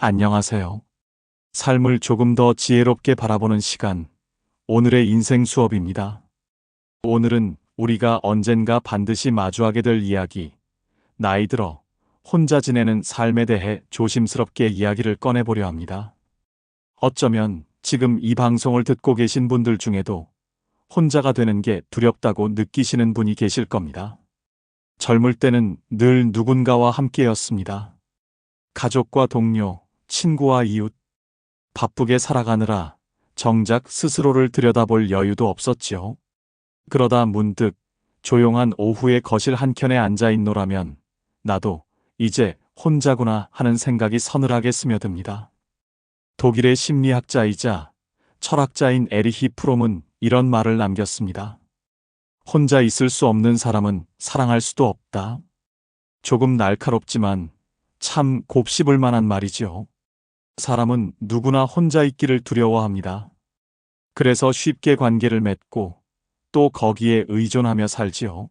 안녕하세요. 삶을 조금 더 지혜롭게 바라보는 시간, 오늘의 인생 수업입니다. 오늘은 우리가 언젠가 반드시 마주하게 될 이야기, 나이 들어 혼자 지내는 삶에 대해 조심스럽게 이야기를 꺼내보려 합니다. 어쩌면 지금 이 방송을 듣고 계신 분들 중에도 혼자가 되는 게 두렵다고 느끼시는 분이 계실 겁니다. 젊을 때는 늘 누군가와 함께였습니다. 가족과 동료, 친구와 이웃, 바쁘게 살아가느라 정작 스스로를 들여다볼 여유도 없었지요. 그러다 문득 조용한 오후의 거실 한켠에 앉아 있노라면 나도 이제 혼자구나 하는 생각이 서늘하게 스며듭니다. 독일의 심리학자이자 철학자인 에리히 프롬은 이런 말을 남겼습니다. 혼자 있을 수 없는 사람은 사랑할 수도 없다. 조금 날카롭지만 참 곱씹을 만한 말이지요. 사람은 누구나 혼자 있기를 두려워합니다. 그래서 쉽게 관계를 맺고 또 거기에 의존하며 살지요.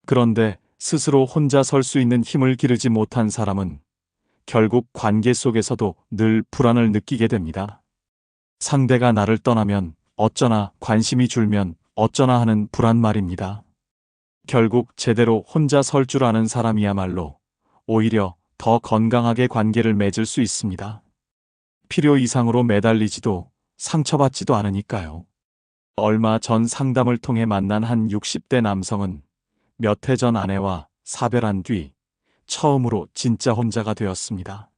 그런데 스스로 혼자 설 수 있는 힘을 기르지 못한 사람은 결국 관계 속에서도 늘 불안을 느끼게 됩니다. 상대가 나를 떠나면 어쩌나, 관심이 줄면 어쩌나 하는 불안 말입니다. 결국 제대로 혼자 설 줄 아는 사람이야말로 오히려 더 건강하게 관계를 맺을 수 있습니다. 필요 이상으로 매달리지도 상처받지도 않으니까요. 얼마 전 상담을 통해 만난 한 60대 남성은 몇 해 전 아내와 사별한 뒤 처음으로 진짜 혼자가 되었습니다.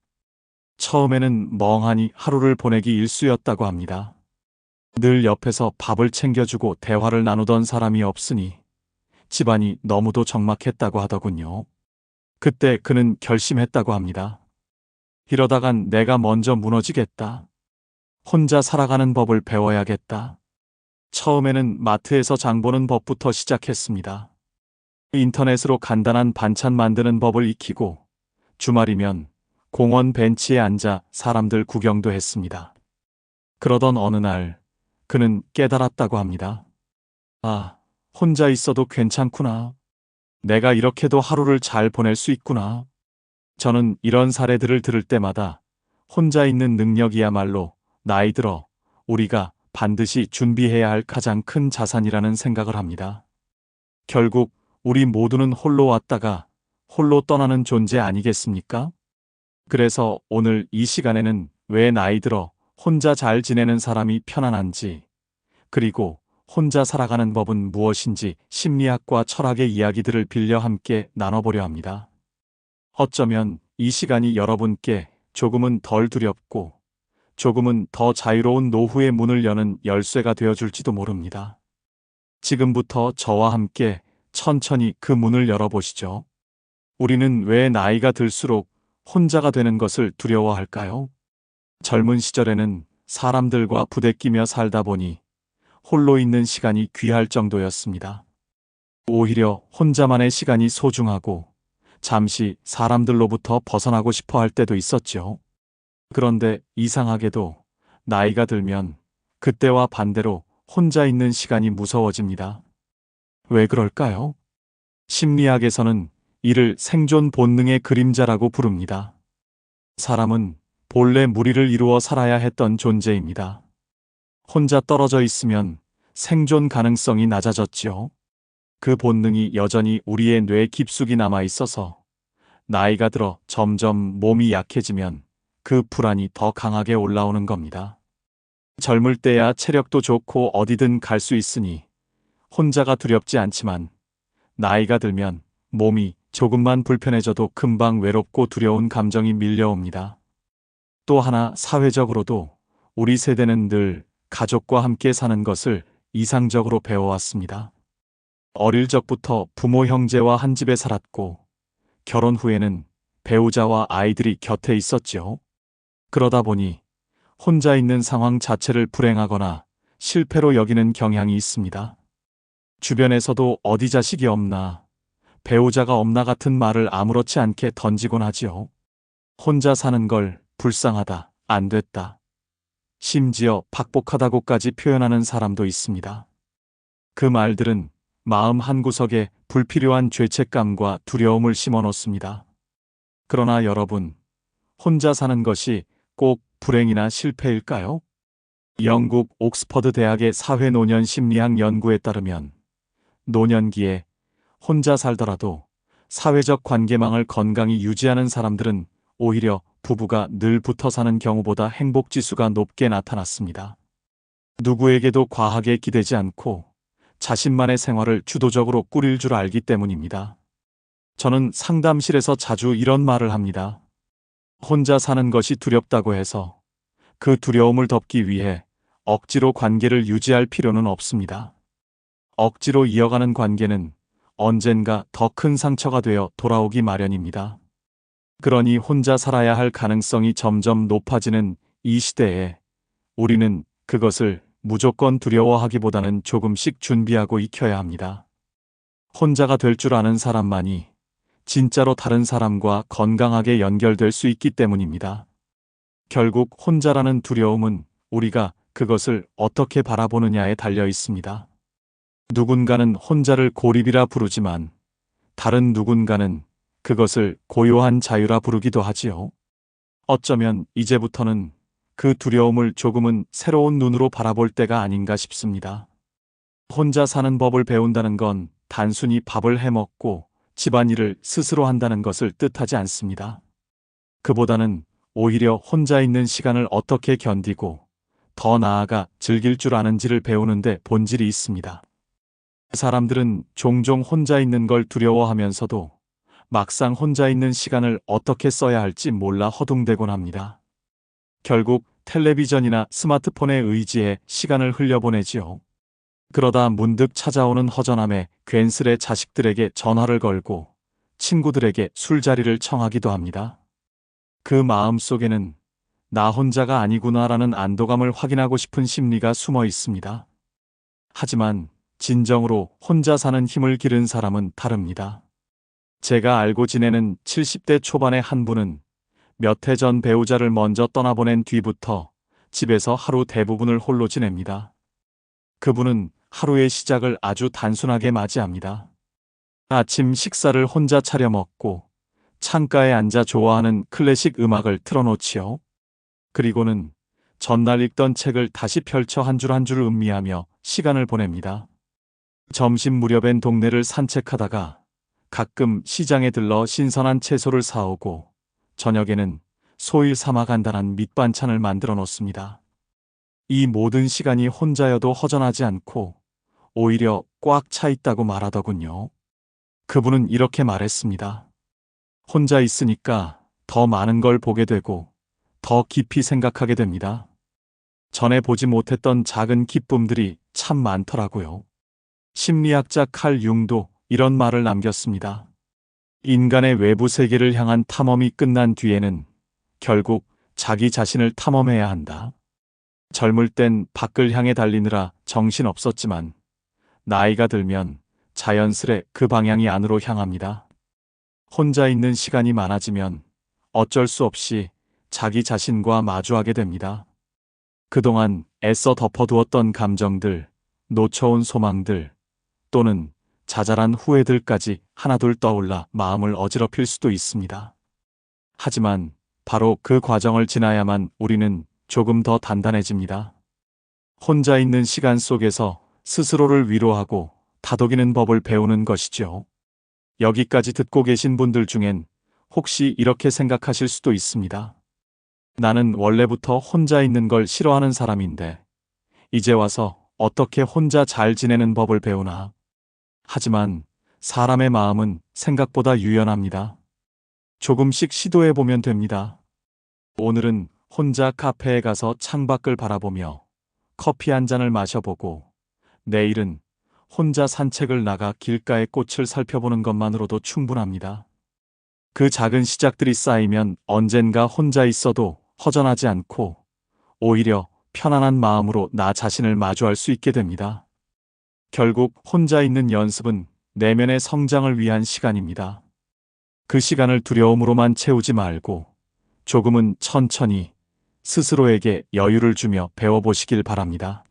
처음에는 멍하니 하루를 보내기 일쑤였다고 합니다. 늘 옆에서 밥을 챙겨주고 대화를 나누던 사람이 없으니 집안이 너무도 적막했다고 하더군요. 그때 그는 결심했다고 합니다. 이러다간 내가 먼저 무너지겠다. 혼자 살아가는 법을 배워야겠다. 처음에는 마트에서 장 보는 법부터 시작했습니다. 인터넷으로 간단한 반찬 만드는 법을 익히고 주말이면 공원 벤치에 앉아 사람들 구경도 했습니다. 그러던 어느 날 그는 깨달았다고 합니다. 아, 혼자 있어도 괜찮구나. 내가 이렇게도 하루를 잘 보낼 수 있구나. 저는 이런 사례들을 들을 때마다 혼자 있는 능력이야말로 나이 들어 우리가 반드시 준비해야 할 가장 큰 자산이라는 생각을 합니다. 결국 우리 모두는 홀로 왔다가 홀로 떠나는 존재 아니겠습니까? 그래서 오늘 이 시간에는 왜 나이 들어 혼자 잘 지내는 사람이 편안한지, 그리고 혼자 살아가는 법은 무엇인지 심리학과 철학의 이야기들을 빌려 함께 나눠보려 합니다. 어쩌면 이 시간이 여러분께 조금은 덜 두렵고 조금은 더 자유로운 노후의 문을 여는 열쇠가 되어줄지도 모릅니다. 지금부터 저와 함께 천천히 그 문을 열어보시죠. 우리는 왜 나이가 들수록 혼자가 되는 것을 두려워할까요? 젊은 시절에는 사람들과 부대끼며 살다 보니 홀로 있는 시간이 귀할 정도였습니다. 오히려 혼자만의 시간이 소중하고 잠시 사람들로부터 벗어나고 싶어 할 때도 있었죠. 그런데 이상하게도 나이가 들면 그때와 반대로 혼자 있는 시간이 무서워집니다. 왜 그럴까요? 심리학에서는 이를 생존 본능의 그림자라고 부릅니다. 사람은 본래 무리를 이루어 살아야 했던 존재입니다. 혼자 떨어져 있으면 생존 가능성이 낮아졌지요. 그 본능이 여전히 우리의 뇌 깊숙이 남아 있어서 나이가 들어 점점 몸이 약해지면 그 불안이 더 강하게 올라오는 겁니다. 젊을 때야 체력도 좋고 어디든 갈 수 있으니 혼자가 두렵지 않지만 나이가 들면 몸이 조금만 불편해져도 금방 외롭고 두려운 감정이 밀려옵니다. 또 하나 사회적으로도 우리 세대는 늘 가족과 함께 사는 것을 이상적으로 배워왔습니다. 어릴 적부터 부모 형제와 한 집에 살았고 결혼 후에는 배우자와 아이들이 곁에 있었지요. 그러다 보니 혼자 있는 상황 자체를 불행하거나 실패로 여기는 경향이 있습니다. 주변에서도 어디 자식이 없나, 배우자가 없나 같은 말을 아무렇지 않게 던지곤 하지요. 혼자 사는 걸 불쌍하다, 안 됐다, 심지어 박복하다고까지 표현하는 사람도 있습니다. 그 말들은 마음 한구석에 불필요한 죄책감과 두려움을 심어놓습니다. 그러나 여러분, 혼자 사는 것이 꼭 불행이나 실패일까요? 영국 옥스퍼드 대학의 사회노년 심리학 연구에 따르면 노년기에 혼자 살더라도 사회적 관계망을 건강히 유지하는 사람들은 오히려 부부가 늘 붙어 사는 경우보다 행복지수가 높게 나타났습니다. 누구에게도 과하게 기대지 않고 자신만의 생활을 주도적으로 꾸릴 줄 알기 때문입니다. 저는 상담실에서 자주 이런 말을 합니다. 혼자 사는 것이 두렵다고 해서 그 두려움을 덮기 위해 억지로 관계를 유지할 필요는 없습니다. 억지로 이어가는 관계는 언젠가 더 큰 상처가 되어 돌아오기 마련입니다. 그러니 혼자 살아야 할 가능성이 점점 높아지는 이 시대에 우리는 그것을 무조건 두려워하기보다는 조금씩 준비하고 익혀야 합니다. 혼자가 될 줄 아는 사람만이 진짜로 다른 사람과 건강하게 연결될 수 있기 때문입니다. 결국 혼자라는 두려움은 우리가 그것을 어떻게 바라보느냐에 달려 있습니다. 누군가는 혼자를 고립이라 부르지만 다른 누군가는 그것을 고요한 자유라 부르기도 하지요. 어쩌면 이제부터는 그 두려움을 조금은 새로운 눈으로 바라볼 때가 아닌가 싶습니다. 혼자 사는 법을 배운다는 건 단순히 밥을 해먹고 집안일을 스스로 한다는 것을 뜻하지 않습니다. 그보다는 오히려 혼자 있는 시간을 어떻게 견디고 더 나아가 즐길 줄 아는지를 배우는데 본질이 있습니다. 사람들은 종종 혼자 있는 걸 두려워하면서도 막상 혼자 있는 시간을 어떻게 써야 할지 몰라 허둥대곤 합니다. 결국 텔레비전이나 스마트폰에 의지해 시간을 흘려보내지요. 그러다 문득 찾아오는 허전함에 괜스레 자식들에게 전화를 걸고 친구들에게 술자리를 청하기도 합니다. 그 마음 속에는 나 혼자가 아니구나라는 안도감을 확인하고 싶은 심리가 숨어 있습니다. 하지만 진정으로 혼자 사는 힘을 기른 사람은 다릅니다. 제가 알고 지내는 70대 초반의 한 분은 몇 해 전 배우자를 먼저 떠나보낸 뒤부터 집에서 하루 대부분을 홀로 지냅니다. 그분은 하루의 시작을 아주 단순하게 맞이합니다. 아침 식사를 혼자 차려 먹고 창가에 앉아 좋아하는 클래식 음악을 틀어놓지요. 그리고는 전날 읽던 책을 다시 펼쳐 한 줄 한 줄 음미하며 시간을 보냅니다. 점심 무렵엔 동네를 산책하다가 가끔 시장에 들러 신선한 채소를 사오고 저녁에는 소일 삼아 간단한 밑반찬을 만들어 놓습니다. 이 모든 시간이 혼자여도 허전하지 않고 오히려 꽉 차 있다고 말하더군요. 그분은 이렇게 말했습니다. 혼자 있으니까 더 많은 걸 보게 되고 더 깊이 생각하게 됩니다. 전에 보지 못했던 작은 기쁨들이 참 많더라고요. 심리학자 칼 융도 이런 말을 남겼습니다. 인간의 외부 세계를 향한 탐험이 끝난 뒤에는 결국 자기 자신을 탐험해야 한다. 젊을 땐 밖을 향해 달리느라 정신 없었지만 나이가 들면 자연스레 그 방향이 안으로 향합니다. 혼자 있는 시간이 많아지면 어쩔 수 없이 자기 자신과 마주하게 됩니다. 그동안 애써 덮어두었던 감정들, 놓쳐온 소망들, 또는 자잘한 후회들까지 하나둘 떠올라 마음을 어지럽힐 수도 있습니다. 하지만 바로 그 과정을 지나야만 우리는 조금 더 단단해집니다. 혼자 있는 시간 속에서 스스로를 위로하고 다독이는 법을 배우는 것이죠. 여기까지 듣고 계신 분들 중엔 혹시 이렇게 생각하실 수도 있습니다. 나는 원래부터 혼자 있는 걸 싫어하는 사람인데 이제 와서 어떻게 혼자 잘 지내는 법을 배우나. 하지만 사람의 마음은 생각보다 유연합니다. 조금씩 시도해보면 됩니다. 오늘은 혼자 카페에 가서 창밖을 바라보며 커피 한 잔을 마셔보고 내일은 혼자 산책을 나가 길가의 꽃을 살펴보는 것만으로도 충분합니다. 그 작은 시작들이 쌓이면 언젠가 혼자 있어도 허전하지 않고 오히려 편안한 마음으로 나 자신을 마주할 수 있게 됩니다. 결국 혼자 있는 연습은 내면의 성장을 위한 시간입니다. 그 시간을 두려움으로만 채우지 말고 조금은 천천히 스스로에게 여유를 주며 배워보시길 바랍니다.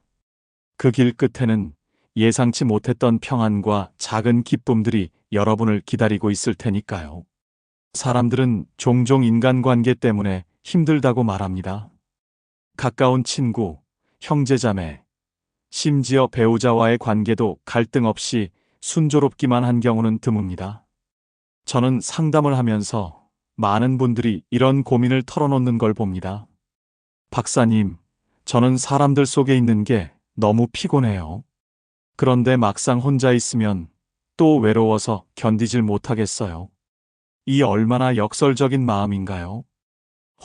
그 길 끝에는 예상치 못했던 평안과 작은 기쁨들이 여러분을 기다리고 있을 테니까요. 사람들은 종종 인간관계 때문에 힘들다고 말합니다. 가까운 친구, 형제자매, 심지어 배우자와의 관계도 갈등 없이 순조롭기만 한 경우는 드뭅니다. 저는 상담을 하면서 많은 분들이 이런 고민을 털어놓는 걸 봅니다. 박사님, 저는 사람들 속에 있는 게 너무 피곤해요. 그런데 막상 혼자 있으면 또 외로워서 견디질 못하겠어요. 이 얼마나 역설적인 마음인가요?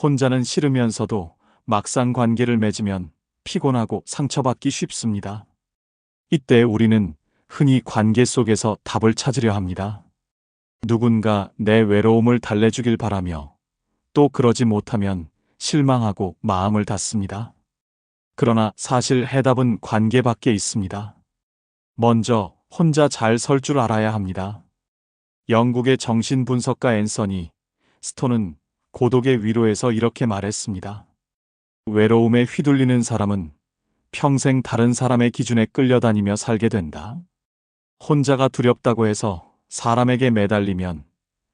혼자는 싫으면서도 막상 관계를 맺으면 피곤하고 상처받기 쉽습니다. 이때 우리는 흔히 관계 속에서 답을 찾으려 합니다. 누군가 내 외로움을 달래주길 바라며 또 그러지 못하면 실망하고 마음을 닫습니다. 그러나 사실 해답은 관계 밖에 있습니다. 먼저 혼자 잘 설 줄 알아야 합니다. 영국의 정신분석가 앤서니 스톤은 고독의 위로에서 이렇게 말했습니다. 외로움에 휘둘리는 사람은 평생 다른 사람의 기준에 끌려다니며 살게 된다. 혼자가 두렵다고 해서 사람에게 매달리면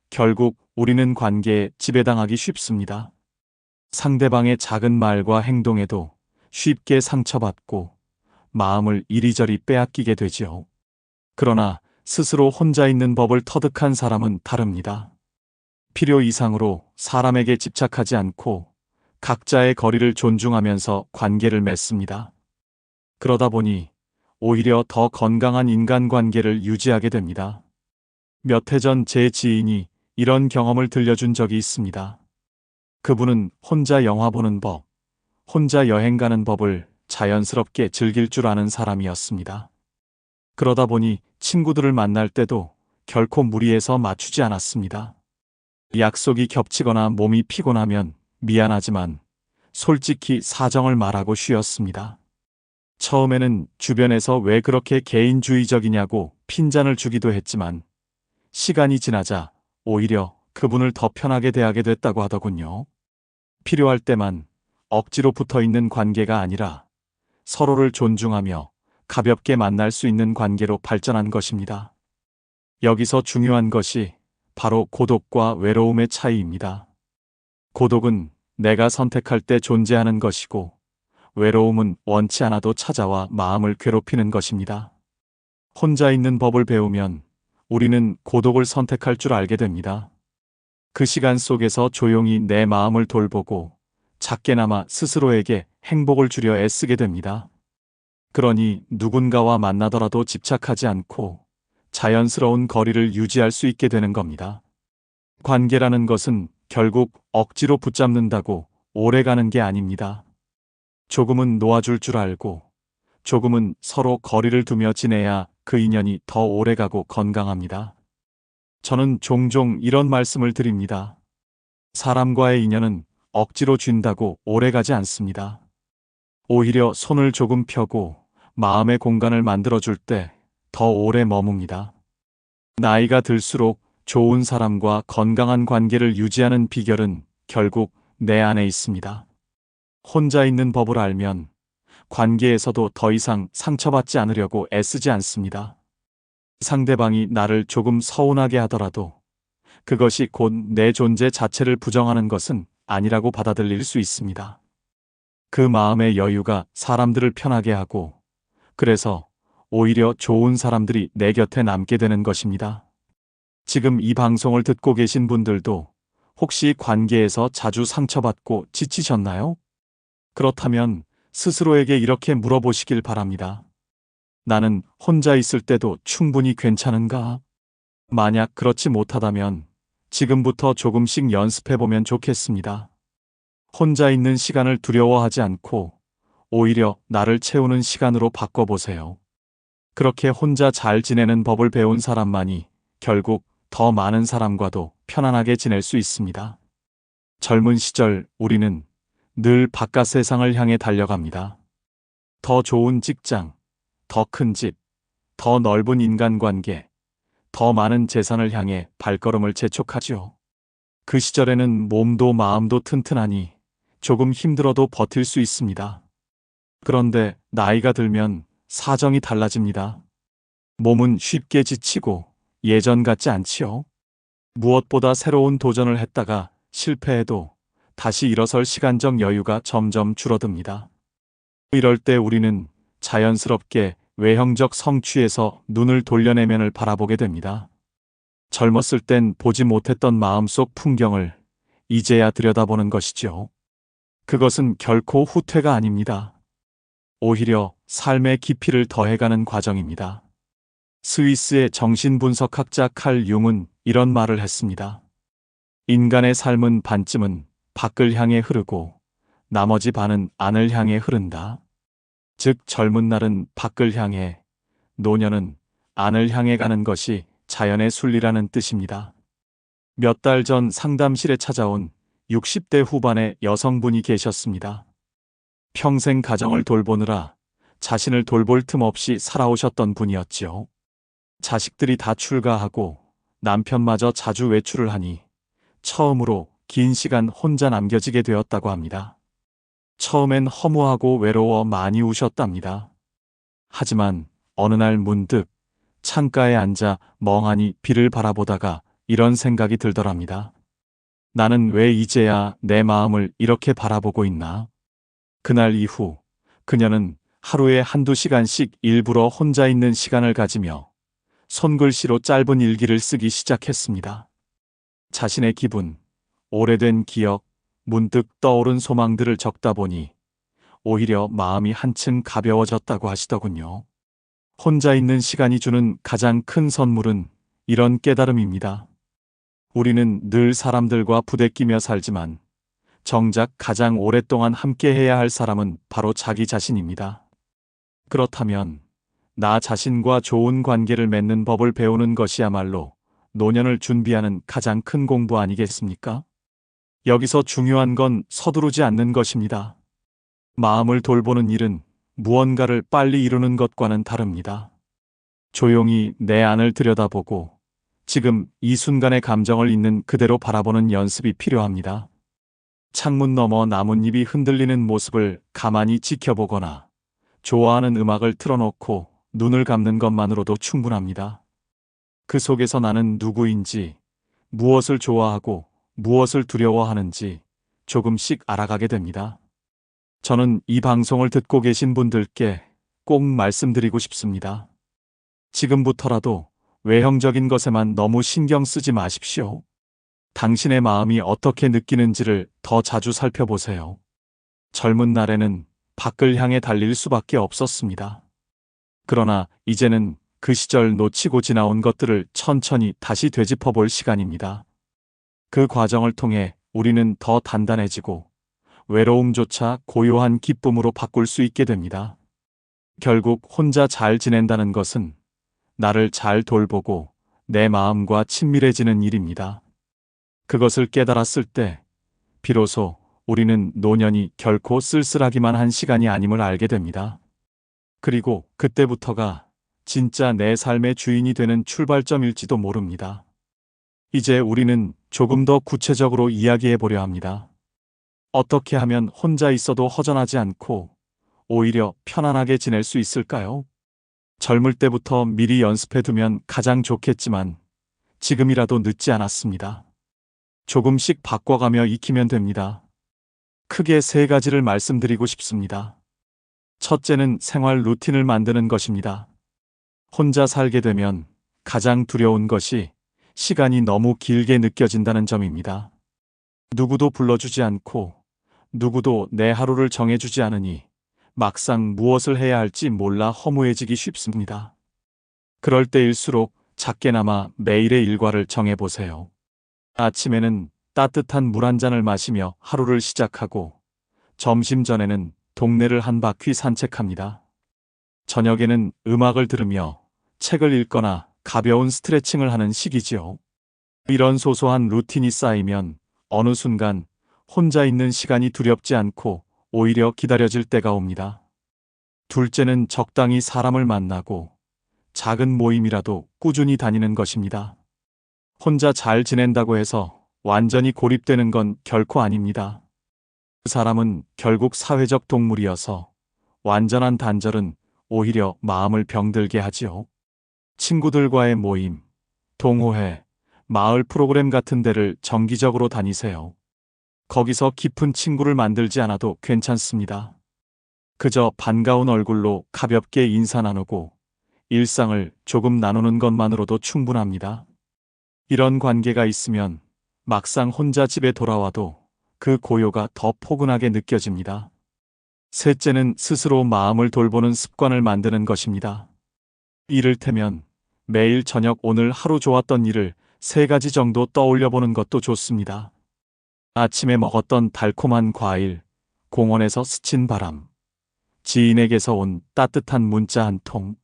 결국 우리는 관계에 지배당하기 쉽습니다. 상대방의 작은 말과 행동에도 쉽게 상처받고 마음을 이리저리 빼앗기게 되지요. 그러나 스스로 혼자 있는 법을 터득한 사람은 다릅니다. 필요 이상으로 사람에게 집착하지 않고 각자의 거리를 존중하면서 관계를 맺습니다. 그러다 보니 오히려 더 건강한 인간관계를 유지하게 됩니다. 몇 해 전 제 지인이 이런 경험을 들려준 적이 있습니다. 그분은 혼자 영화 보는 법, 혼자 여행 가는 법을 자연스럽게 즐길 줄 아는 사람이었습니다. 그러다 보니 친구들을 만날 때도 결코 무리해서 맞추지 않았습니다. 약속이 겹치거나 몸이 피곤하면 미안하지만 솔직히 사정을 말하고 쉬었습니다. 처음에는 주변에서 왜 그렇게 개인주의적이냐고 핀잔을 주기도 했지만 시간이 지나자 오히려 그분을 더 편하게 대하게 됐다고 하더군요. 필요할 때만 억지로 붙어 있는 관계가 아니라 서로를 존중하며 가볍게 만날 수 있는 관계로 발전한 것입니다. 여기서 중요한 것이 바로 고독과 외로움의 차이입니다. 고독은 내가 선택할 때 존재하는 것이고 외로움은 원치 않아도 찾아와 마음을 괴롭히는 것입니다. 혼자 있는 법을 배우면 우리는 고독을 선택할 줄 알게 됩니다. 그 시간 속에서 조용히 내 마음을 돌보고 작게나마 스스로에게 행복을 주려 애쓰게 됩니다. 그러니 누군가와 만나더라도 집착하지 않고 자연스러운 거리를 유지할 수 있게 되는 겁니다. 관계라는 것은 결국 억지로 붙잡는다고 오래가는 게 아닙니다. 조금은 놓아줄 줄 알고 조금은 서로 거리를 두며 지내야 그 인연이 더 오래가고 건강합니다. 저는 종종 이런 말씀을 드립니다. 사람과의 인연은 억지로 쥔다고 오래가지 않습니다. 오히려 손을 조금 펴고 마음의 공간을 만들어줄 때 더 오래 머뭅니다. 나이가 들수록 좋은 사람과 건강한 관계를 유지하는 비결은 결국 내 안에 있습니다. 혼자 있는 법을 알면 관계에서도 더 이상 상처받지 않으려고 애쓰지 않습니다. 상대방이 나를 조금 서운하게 하더라도 그것이 곧 내 존재 자체를 부정하는 것은 아니라고 받아들일 수 있습니다. 그 마음의 여유가 사람들을 편하게 하고 그래서 오히려 좋은 사람들이 내 곁에 남게 되는 것입니다. 지금 이 방송을 듣고 계신 분들도 혹시 관계에서 자주 상처받고 지치셨나요? 그렇다면 스스로에게 이렇게 물어보시길 바랍니다. 나는 혼자 있을 때도 충분히 괜찮은가? 만약 그렇지 못하다면 지금부터 조금씩 연습해보면 좋겠습니다. 혼자 있는 시간을 두려워하지 않고 오히려 나를 채우는 시간으로 바꿔보세요. 그렇게 혼자 잘 지내는 법을 배운 사람만이 결국 더 많은 사람과도 편안하게 지낼 수 있습니다. 젊은 시절 우리는 늘 바깥 세상을 향해 달려갑니다. 더 좋은 직장, 더 큰 집, 더 넓은 인간관계, 더 많은 재산을 향해 발걸음을 재촉하지요. 그 시절에는 몸도 마음도 튼튼하니 조금 힘들어도 버틸 수 있습니다. 그런데 나이가 들면 사정이 달라집니다. 몸은 쉽게 지치고 예전 같지 않지요. 무엇보다 새로운 도전을 했다가 실패해도 다시 일어설 시간적 여유가 점점 줄어듭니다. 이럴 때 우리는 자연스럽게 외형적 성취에서 눈을 돌려내면을 바라보게 됩니다. 젊었을 땐 보지 못했던 마음속 풍경을 이제야 들여다보는 것이죠. 그것은 결코 후퇴가 아닙니다. 오히려 삶의 깊이를 더해가는 과정입니다. 스위스의 정신분석학자 칼 융은 이런 말을 했습니다. 인간의 삶은 반쯤은 밖을 향해 흐르고 나머지 반은 안을 향해 흐른다. 즉 젊은 날은 밖을 향해, 노년은 안을 향해 가는 것이 자연의 순리라는 뜻입니다. 몇 달 전 상담실에 찾아온 60대 후반의 여성분이 계셨습니다. 평생 가정을 돌보느라 자신을 돌볼 틈 없이 살아오셨던 분이었지요. 자식들이 다 출가하고 남편마저 자주 외출을 하니 처음으로 긴 시간 혼자 남겨지게 되었다고 합니다. 처음엔 허무하고 외로워 많이 우셨답니다. 하지만 어느 날 문득 창가에 앉아 멍하니 비를 바라보다가 이런 생각이 들더랍니다. 나는 왜 이제야 내 마음을 이렇게 바라보고 있나? 그날 이후 그녀는 하루에 한두 시간씩 일부러 혼자 있는 시간을 가지며 손글씨로 짧은 일기를 쓰기 시작했습니다. 자신의 기분, 오래된 기억, 문득 떠오른 소망들을 적다 보니 오히려 마음이 한층 가벼워졌다고 하시더군요. 혼자 있는 시간이 주는 가장 큰 선물은 이런 깨달음입니다. 우리는 늘 사람들과 부대끼며 살지만 정작 가장 오랫동안 함께해야 할 사람은 바로 자기 자신입니다. 그렇다면 나 자신과 좋은 관계를 맺는 법을 배우는 것이야말로 노년을 준비하는 가장 큰 공부 아니겠습니까? 여기서 중요한 건 서두르지 않는 것입니다. 마음을 돌보는 일은 무언가를 빨리 이루는 것과는 다릅니다. 조용히 내 안을 들여다보고 지금 이 순간의 감정을 있는 그대로 바라보는 연습이 필요합니다. 창문 너머 나뭇잎이 흔들리는 모습을 가만히 지켜보거나 좋아하는 음악을 틀어놓고 눈을 감는 것만으로도 충분합니다. 그 속에서 나는 누구인지, 무엇을 좋아하고 무엇을 두려워하는지 조금씩 알아가게 됩니다. 저는 이 방송을 듣고 계신 분들께 꼭 말씀드리고 싶습니다. 지금부터라도 외형적인 것에만 너무 신경 쓰지 마십시오. 당신의 마음이 어떻게 느끼는지를 더 자주 살펴보세요. 젊은 날에는 밖을 향해 달릴 수밖에 없었습니다. 그러나 이제는 그 시절 놓치고 지나온 것들을 천천히 다시 되짚어 볼 시간입니다. 그 과정을 통해 우리는 더 단단해지고 외로움조차 고요한 기쁨으로 바꿀 수 있게 됩니다. 결국 혼자 잘 지낸다는 것은 나를 잘 돌보고 내 마음과 친밀해지는 일입니다. 그것을 깨달았을 때 비로소 우리는 노년이 결코 쓸쓸하기만 한 시간이 아님을 알게 됩니다. 그리고 그때부터가 진짜 내 삶의 주인이 되는 출발점일지도 모릅니다. 이제 우리는 조금 더 구체적으로 이야기해 보려 합니다. 어떻게 하면 혼자 있어도 허전하지 않고 오히려 편안하게 지낼 수 있을까요? 젊을 때부터 미리 연습해 두면 가장 좋겠지만 지금이라도 늦지 않았습니다. 조금씩 바꿔가며 익히면 됩니다. 크게 3가지를 말씀드리고 싶습니다. 첫째는 생활 루틴을 만드는 것입니다. 혼자 살게 되면 가장 두려운 것이 시간이 너무 길게 느껴진다는 점입니다. 누구도 불러주지 않고 누구도 내 하루를 정해주지 않으니 막상 무엇을 해야 할지 몰라 허무해지기 쉽습니다. 그럴 때일수록 작게나마 매일의 일과를 정해보세요. 아침에는 따뜻한 물 한 잔을 마시며 하루를 시작하고 점심 전에는 동네를 한 바퀴 산책합니다. 저녁에는 음악을 들으며 책을 읽거나 가벼운 스트레칭을 하는 시기지요. 이런 소소한 루틴이 쌓이면 어느 순간 혼자 있는 시간이 두렵지 않고 오히려 기다려질 때가 옵니다. 둘째는 적당히 사람을 만나고 작은 모임이라도 꾸준히 다니는 것입니다. 혼자 잘 지낸다고 해서 완전히 고립되는 건 결코 아닙니다. 그 사람은 결국 사회적 동물이어서 완전한 단절은 오히려 마음을 병들게 하지요. 친구들과의 모임, 동호회, 마을 프로그램 같은 데를 정기적으로 다니세요. 거기서 깊은 친구를 만들지 않아도 괜찮습니다. 그저 반가운 얼굴로 가볍게 인사 나누고 일상을 조금 나누는 것만으로도 충분합니다. 이런 관계가 있으면 막상 혼자 집에 돌아와도 그 고요가 더 포근하게 느껴집니다. 셋째는 스스로 마음을 돌보는 습관을 만드는 것입니다. 이를테면 매일 저녁 오늘 하루 좋았던 일을 3가지 정도 떠올려 보는 것도 좋습니다. 아침에 먹었던 달콤한 과일, 공원에서 스친 바람, 지인에게서 온 따뜻한 문자 한 통.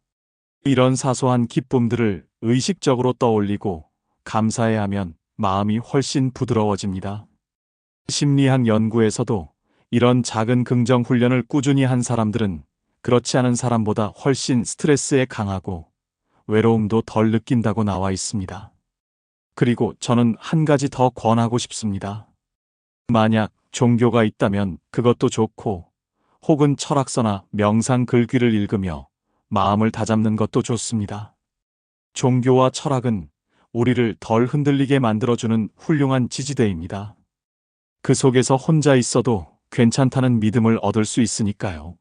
이런 사소한 기쁨들을 의식적으로 떠올리고 감사해야 하면 마음이 훨씬 부드러워집니다. 심리학 연구에서도 이런 작은 긍정 훈련을 꾸준히 한 사람들은 그렇지 않은 사람보다 훨씬 스트레스에 강하고 외로움도 덜 느낀다고 나와 있습니다. 그리고 저는 한 가지 더 권하고 싶습니다. 만약 종교가 있다면 그것도 좋고, 혹은 철학서나 명상 글귀를 읽으며 마음을 다잡는 것도 좋습니다. 종교와 철학은 우리를 덜 흔들리게 만들어주는 훌륭한 지지대입니다. 그 속에서 혼자 있어도 괜찮다는 믿음을 얻을 수 있으니까요.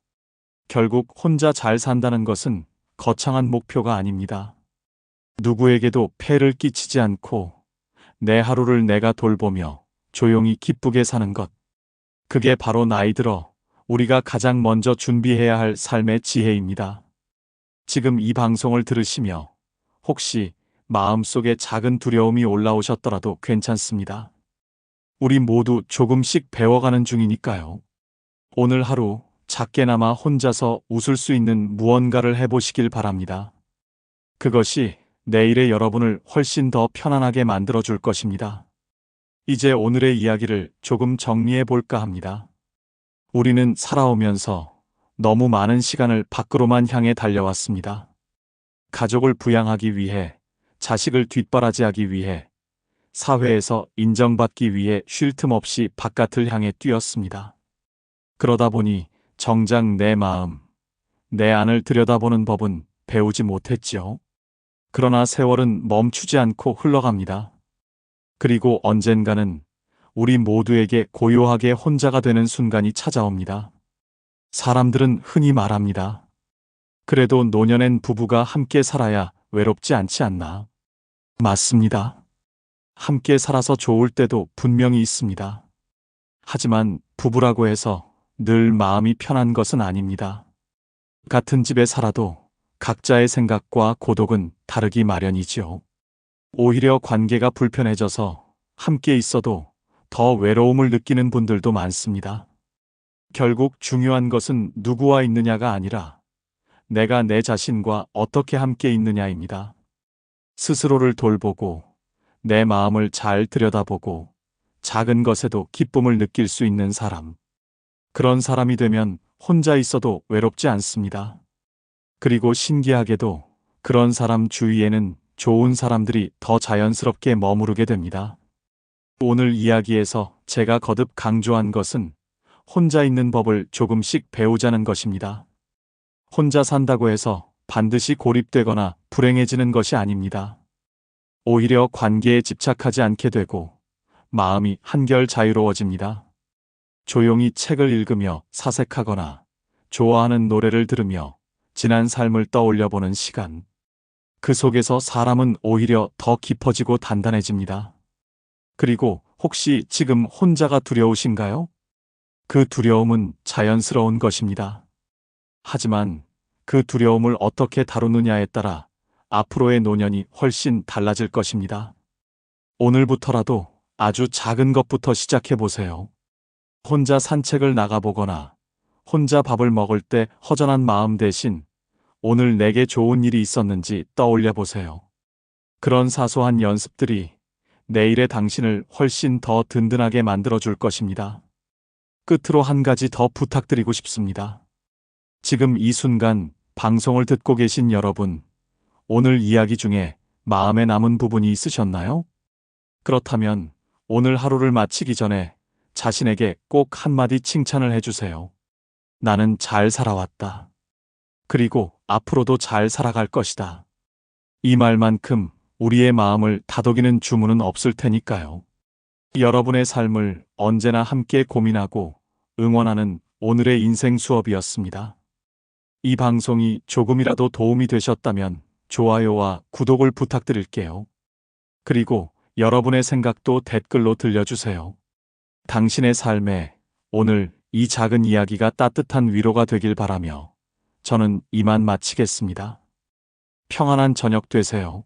결국 혼자 잘 산다는 것은 거창한 목표가 아닙니다. 누구에게도 폐를 끼치지 않고 내 하루를 내가 돌보며 조용히 기쁘게 사는 것. 그게 바로 나이 들어 우리가 가장 먼저 준비해야 할 삶의 지혜입니다. 지금 이 방송을 들으시며 혹시 마음속에 작은 두려움이 올라오셨더라도 괜찮습니다. 우리 모두 조금씩 배워가는 중이니까요. 오늘 하루 작게나마 혼자서 웃을 수 있는 무언가를 해보시길 바랍니다. 그것이 내일의 여러분을 훨씬 더 편안하게 만들어줄 것입니다. 이제 오늘의 이야기를 조금 정리해 볼까 합니다. 우리는 살아오면서 너무 많은 시간을 밖으로만 향해 달려왔습니다. 가족을 부양하기 위해, 자식을 뒷바라지하기 위해, 사회에서 인정받기 위해 쉴 틈 없이 바깥을 향해 뛰었습니다. 그러다 보니 정작 내 마음, 내 안을 들여다보는 법은 배우지 못했지요. 그러나 세월은 멈추지 않고 흘러갑니다. 그리고 언젠가는 우리 모두에게 고요하게 혼자가 되는 순간이 찾아옵니다. 사람들은 흔히 말합니다. 그래도 노년엔 부부가 함께 살아야 외롭지 않지 않나? 맞습니다. 함께 살아서 좋을 때도 분명히 있습니다. 하지만 부부라고 해서 늘 마음이 편한 것은 아닙니다. 같은 집에 살아도 각자의 생각과 고독은 다르기 마련이지요. 오히려 관계가 불편해져서 함께 있어도 더 외로움을 느끼는 분들도 많습니다. 결국 중요한 것은 누구와 있느냐가 아니라 내가 내 자신과 어떻게 함께 있느냐입니다. 스스로를 돌보고 내 마음을 잘 들여다보고 작은 것에도 기쁨을 느낄 수 있는 사람. 그런 사람이 되면 혼자 있어도 외롭지 않습니다. 그리고 신기하게도 그런 사람 주위에는 좋은 사람들이 더 자연스럽게 머무르게 됩니다. 오늘 이야기에서 제가 거듭 강조한 것은 혼자 있는 법을 조금씩 배우자는 것입니다. 혼자 산다고 해서 반드시 고립되거나 불행해지는 것이 아닙니다. 오히려 관계에 집착하지 않게 되고 마음이 한결 자유로워집니다. 조용히 책을 읽으며 사색하거나 좋아하는 노래를 들으며 지난 삶을 떠올려보는 시간. 그 속에서 사람은 오히려 더 깊어지고 단단해집니다. 그리고 혹시 지금 혼자가 두려우신가요? 그 두려움은 자연스러운 것입니다. 하지만 그 두려움을 어떻게 다루느냐에 따라 앞으로의 노년이 훨씬 달라질 것입니다. 오늘부터라도 아주 작은 것부터 시작해 보세요. 혼자 산책을 나가보거나 혼자 밥을 먹을 때 허전한 마음 대신 오늘 내게 좋은 일이 있었는지 떠올려 보세요. 그런 사소한 연습들이 내일의 당신을 훨씬 더 든든하게 만들어줄 것입니다. 끝으로 한 가지 더 부탁드리고 싶습니다. 지금 이 순간 방송을 듣고 계신 여러분, 오늘 이야기 중에 마음에 남은 부분이 있으셨나요? 그렇다면 오늘 하루를 마치기 전에 자신에게 꼭 한마디 칭찬을 해주세요. 나는 잘 살아왔다. 그리고 앞으로도 잘 살아갈 것이다. 이 말만큼 우리의 마음을 다독이는 주문은 없을 테니까요. 여러분의 삶을 언제나 함께 고민하고 응원하는 오늘의 인생 수업이었습니다. 이 방송이 조금이라도 도움이 되셨다면 좋아요와 구독을 부탁드릴게요. 그리고 여러분의 생각도 댓글로 들려주세요. 당신의 삶에 오늘 이 작은 이야기가 따뜻한 위로가 되길 바라며 저는 이만 마치겠습니다. 평안한 저녁 되세요.